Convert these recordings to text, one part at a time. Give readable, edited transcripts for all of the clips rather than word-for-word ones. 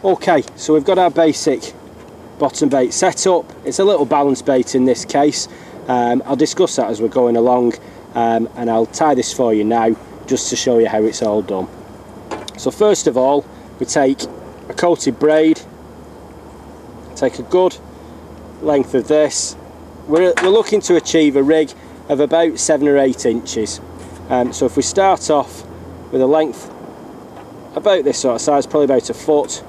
Okay, so we've got our basic bottom bait set up. It's a little balance bait in this case. I'll discuss that as we're going along, and I'll tie this for you now just to show you how it's all done. So first of all, we take a coated braid, take a good length of this. We're looking to achieve a rig of about 7 or 8 inches. So if we start off with a length about this sort of size, probably about a foot,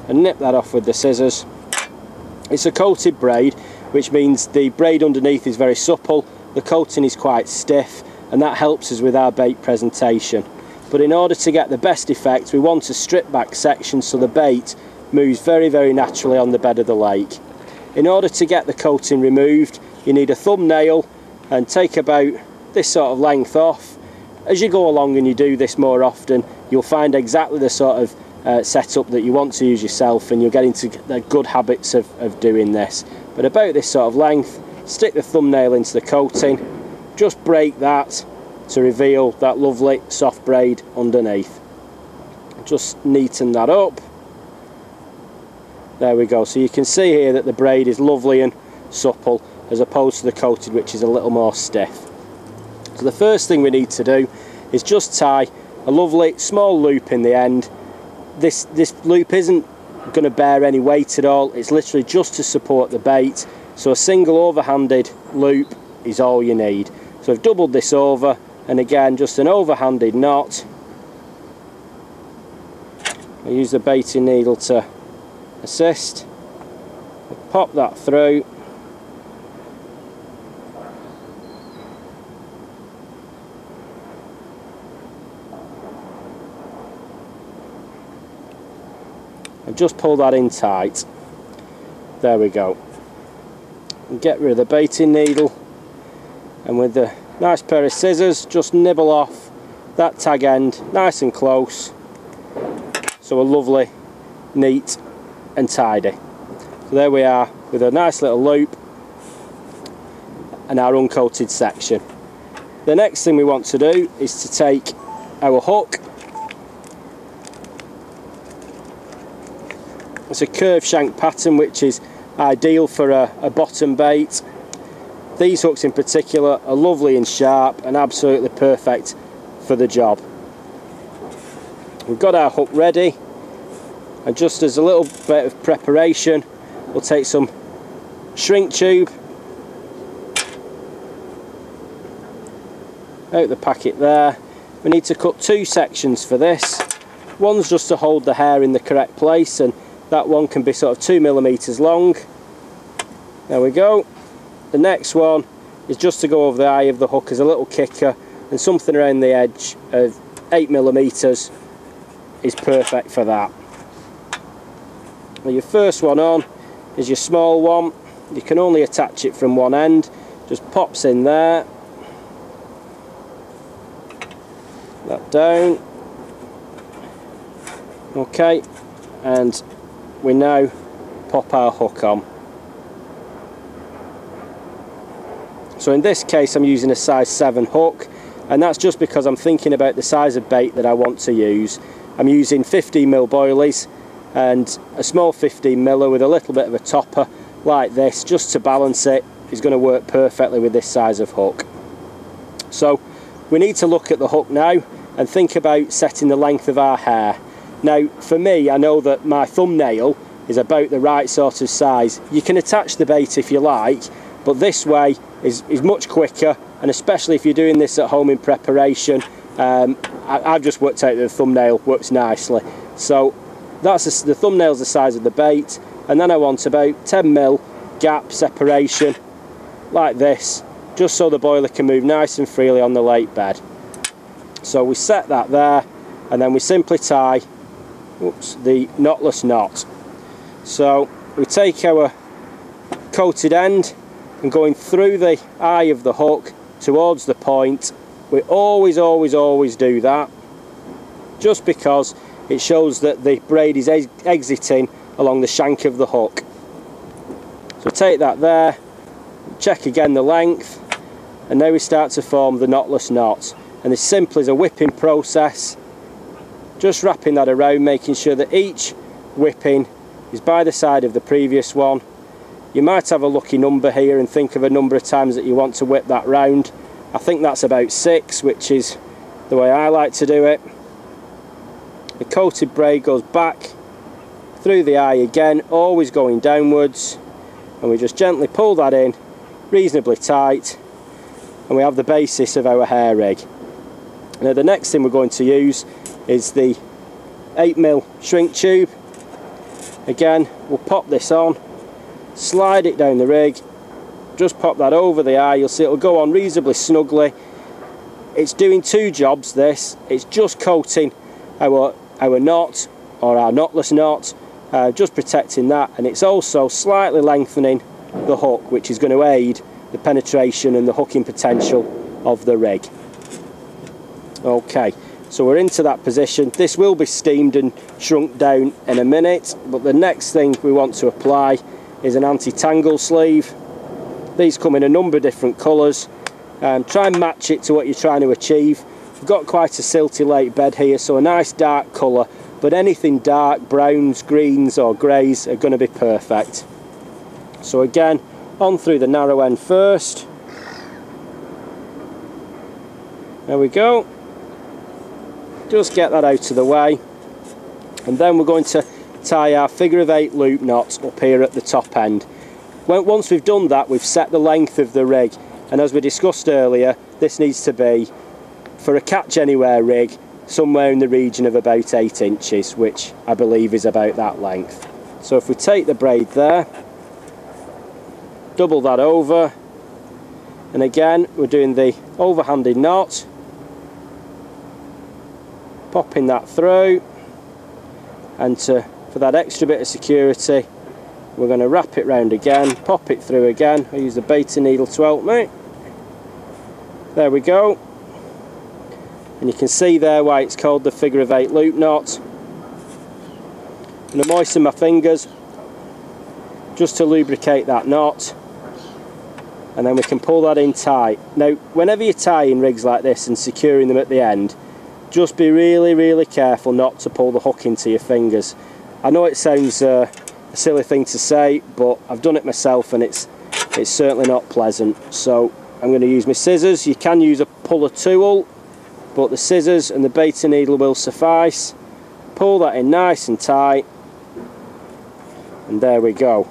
and nip that off with the scissors. It's a coated braid, which means the braid underneath is very supple, the coating is quite stiff, and that helps us with our bait presentation. But in order to get the best effect, we want a strip back section so the bait moves very, very naturally on the bed of the lake. In order to get the coating removed, you need a thumbnail and take about this sort of length off. As you go along and you do this more often, you'll find exactly the sort of setup that you want to use yourself, and you'll get into the good habits of doing this. But about this sort of length, stick the thumbnail into the coating, just break that to reveal that lovely soft braid underneath. Just neaten that up. There we go. So you can see here that the braid is lovely and supple as opposed to the coated, which is a little more stiff. So the first thing we need to do is just tie a lovely small loop in the end. This loop isn't going to bear any weight at all, it's literally just to support the bait, so a single overhanded loop is all you need. So I've doubled this over, and again just an overhanded knot. I use the baiting needle to assist. Pop that through. And just pull that in tight. There we go. And get rid of the baiting needle, and with the nice pair of scissors just nibble off that tag end nice and close, so a lovely, neat and tidy. So there we are with a nice little loop and our uncoated section. The next thing we want to do is to take our hook. It's a curved shank pattern, which is ideal for a bottom bait. These hooks in particular are lovely and sharp and absolutely perfect for the job. We've got our hook ready, and just as a little bit of preparation, we'll take some shrink tube out the packet there. We need to cut 2 sections for this. One's just to hold the hair in the correct place, and that one can be sort of 2 millimeters long. There we go. The next one is just to go over the eye of the hook as a little kicker, and something around the edge of 8 millimeters is perfect for that. Well, your first one on is your small one. You can only attach it from one end. Just pops in there. That down. Okay, and we now pop our hook on. So in this case I'm using a size 7 hook, and that's just because I'm thinking about the size of bait that I want to use. I'm using 15mm boilies, and a small 15mm with a little bit of a topper like this just to balance it is going to work perfectly with this size of hook. So we need to look at the hook now and think about setting the length of our hair. Now for me, I know that my thumbnail is about the right sort of size. You can attach the bait if you like, but this way is much quicker, and especially if you're doing this at home in preparation, I've just worked out that the thumbnail works nicely. So that's the thumbnail's the size of the bait, and then I want about 10mm gap separation like this, just so the boiler can move nice and freely on the lake bed. So we set that there, and then we simply tie the knotless knot. So we take our coated end and going through the eye of the hook towards the point. We always do that, just because it shows that the braid is exiting along the shank of the hook. So take that there, check again the length, and now we start to form the knotless knot. And this simply is a whipping process, just wrapping that around, making sure that each whipping is by the side of the previous one. You might have a lucky number here and think of a number of times that you want to whip that round. I think that's about 6, which is the way I like to do it. The coated braid goes back through the eye again, always going downwards, and we just gently pull that in reasonably tight, and we have the basis of our hair rig. Now the next thing we're going to use is the 8mm shrink tube. Again, we'll pop this on, slide it down the rig, just pop that over the eye. You'll see it'll go on reasonably snugly. It's doing 2 jobs, this. It's just coating our knot, or our knotless knot, just protecting that, and it's also slightly lengthening the hook, which is going to aid the penetration and the hooking potential of the rig. Okay, so we're into that position. This will be steamed and shrunk down in a minute, but the next thing we want to apply is an anti-tangle sleeve. These come in a number of different colours. Try and match it to what you're trying to achieve. We've got quite a silty lake bed here, so a nice dark colour, but anything dark, browns, greens or greys are going to be perfect. So again, on through the narrow end first. There we go. Just get that out of the way, and then we're going to tie our figure of 8 loop knots up here at the top end. Once we've done that, we've set the length of the rig, and as we discussed earlier, this needs to be, for a catch anywhere rig, somewhere in the region of about 8 inches, which I believe is about that length. So if we take the braid there, double that over, and again we're doing the overhanded knot, popping that through, and for that extra bit of security we're going to wrap it round again, pop it through again. I use the baiting needle to help me. There we go, and you can see there why it's called the figure of 8 loop knot. I'm going to moisten my fingers just to lubricate that knot, and then we can pull that in tight. Now whenever you're tying rigs like this and securing them at the end, just be really careful not to pull the hook into your fingers. I know it sounds a silly thing to say, but I've done it myself and it's certainly not pleasant. So I'm going to use my scissors. You can use a puller tool, but the scissors and the baiting needle will suffice. Pull that in nice and tight, and there we go.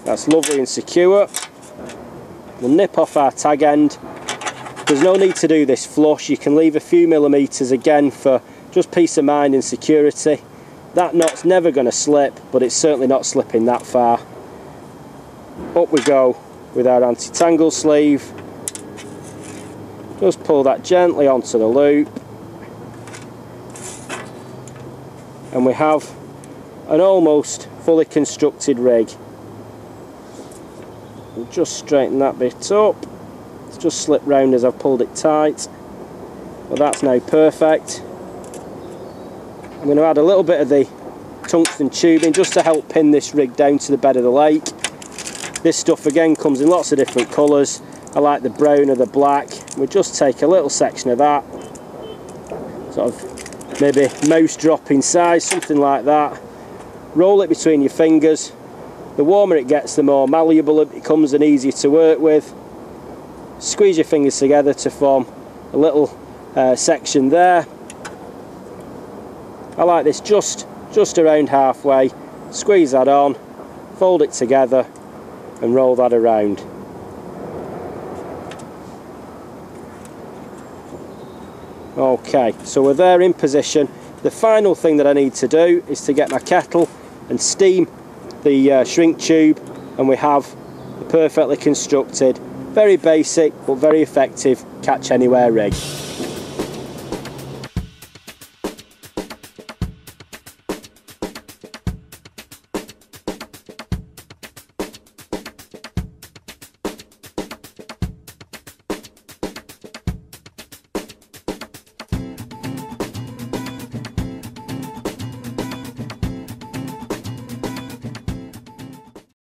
That's lovely and secure. We'll nip off our tag end. There's no need to do this flush. You can leave a few millimetres again for just peace of mind and security. That knot's never going to slip, but it's certainly not slipping that far. Up we go with our anti-tangle sleeve. Just pull that gently onto the loop, and we have an almost fully constructed rig. We'll just straighten that bit up. It's just slipped round as I've pulled it tight. Well, that's now perfect. I'm going to add a little bit of the tungsten tubing just to help pin this rig down to the bed of the lake. This stuff again comes in lots of different colours. I like the brown or the black. We'll just take a little section of that, sort of maybe mouse drop in size, something like that. Roll it between your fingers. The warmer it gets, the more malleable it becomes and easier to work with. Squeeze your fingers together to form a little section there. I like this just around halfway. Squeeze that on, fold it together and roll that around. Okay, so we're there in position. The final thing that I need to do is to get my kettle and steam the shrink tube, and we have a perfectly constructed, very basic but very effective catch anywhere rig.